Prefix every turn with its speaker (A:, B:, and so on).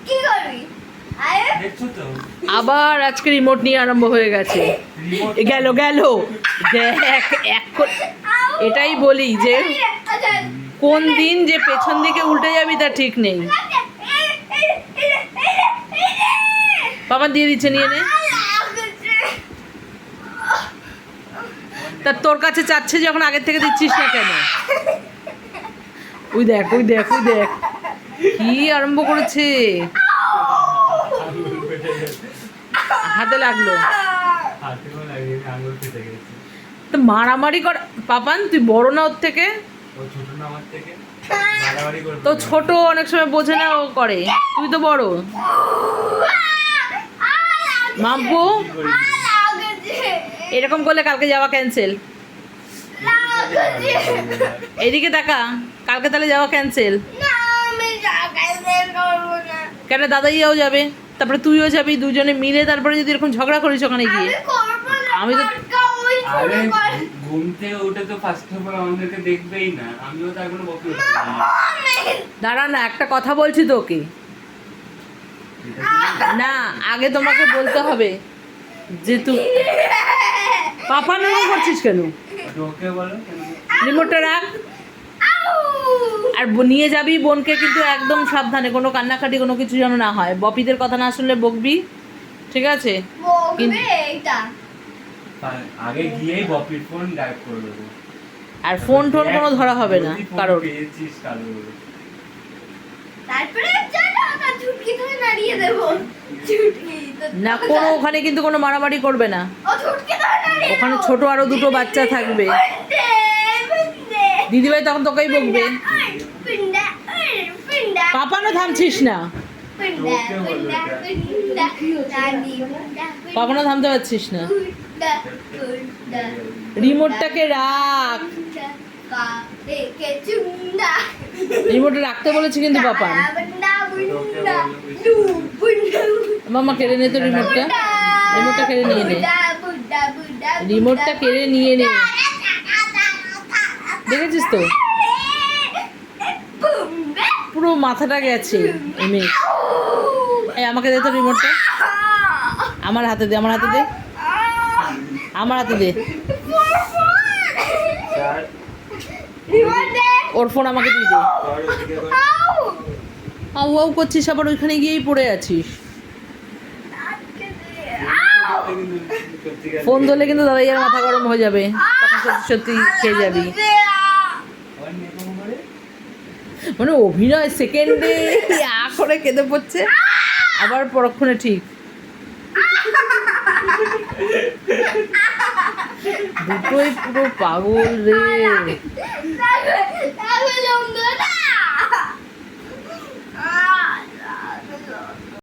A: কি করবি?
B: দেখছো তো
C: আবার আজকে রিমোট নিয়ে আরম্ভ হয়ে গেছে। গেল গেল দেখ এটাই বলি যে কোন দিন যে পেছন দিকে উল্টে যাবি তা ঠিক নেই। বাবা দিয়ে দিচ্ছে, নিয়ে নে। তা তোর কাছে চাচ্ছে যখন আগের থেকে দিচ্ছিস না কেন? ওই দেখ ওই দেখ ওই দেখ কি আরম্ভ করেছে। হাতে লাগলো,
B: হাতেও লাগিয়ে আঙুল ফেটে গেছে।
C: তো মারামারি কর। পাপান তুই বড় না ওর থেকে?
B: ও ছোট না আমার থেকে, মারামারি করবে
C: তো ছোট অনেক সময় বোঝে না, ও করে। তুই তো বড়। মাম্পু এরকম করলে কালকে যাওয়া ক্যান্সেল। এদিকে তাকা, কালকে তাহলে যাওয়া ক্যান্সেল। কেন? দাদাইয়াও যাবে, তারপরে তুইও যাবি, দুজনে মিলে তারপরে যদি এরকম ঝগড়া করিস ওখানে গিয়ে। আমি তো
B: আরে ঘুম থেকে উঠে তো ফার্স্ট অফ অল আমাদেরকে দেখবেই না, আমিও তো এখনো বকি
C: দাঁড়া না, একটা কথা বলছি তোকে। না, আগে তোমাকে বলতে হবে যে তুই পাপা নাম করছিস কেন?
B: ওকে বলো
C: রিমোটটা রাখ। আর নিয়ে যাবি বোনকে, কিন্তু একদম সাবধানে, কোনো কান্নাকাটি কোনো কিছু যেন না হয়। বপিদের কথা না শুনলে বকবি, ঠিক আছে?
B: আগে গিয়েই বপির ফোন গায়েব করে দেবো।
C: আর ফোন টোন কোনো ধরা হবে না কারোর।
B: পেয়েছিস কারো
A: তারপরে ঝুটকি ধরে নাড়িয়ে দেবো।
C: না, কোনো ওখানে কিন্তু কোনো মারামারি করবে না। ওখানে ছোট আরো দুটো বাচ্চা থাকবে। দিদিভাই তখন তোকেই বকবে। পাপানো থামছিস না, পাপানো থামতে পারছিস না। রিমোটটাকে রাখ, রিমোটে রাখতে বলেছি কিন্তু পাপা। মামা কেড়ে নে তো রিমোটটা, রিমোটটা কেড়ে নিয়ে নে, রিমোটটা কেড়ে নিয়ে নে। দেখেছিস তো পুরো মাথাটা গেছে। এই আমাকে দে তো রিমোটটা, আমার হাতে দে, আমার হাতে দে, আমার হাতে দে। ওর ফোন আমাকে দিয়ে দে। আউ আউ করছিস, আবার ওইখানে গিয়েই পড়ে আছিস। ফোন ধরলে কিন্তু দাদাইয়ার মাথা গরম হয়ে যাবে, তখন সত্যি সত্যি খেয়ে যাবি। মানে অভিনয় সেকেন্ডে করে কেঁদে পড়ছে, আবার পরক্ষণে ঠিক। দুটোই পুরো পাগল রে।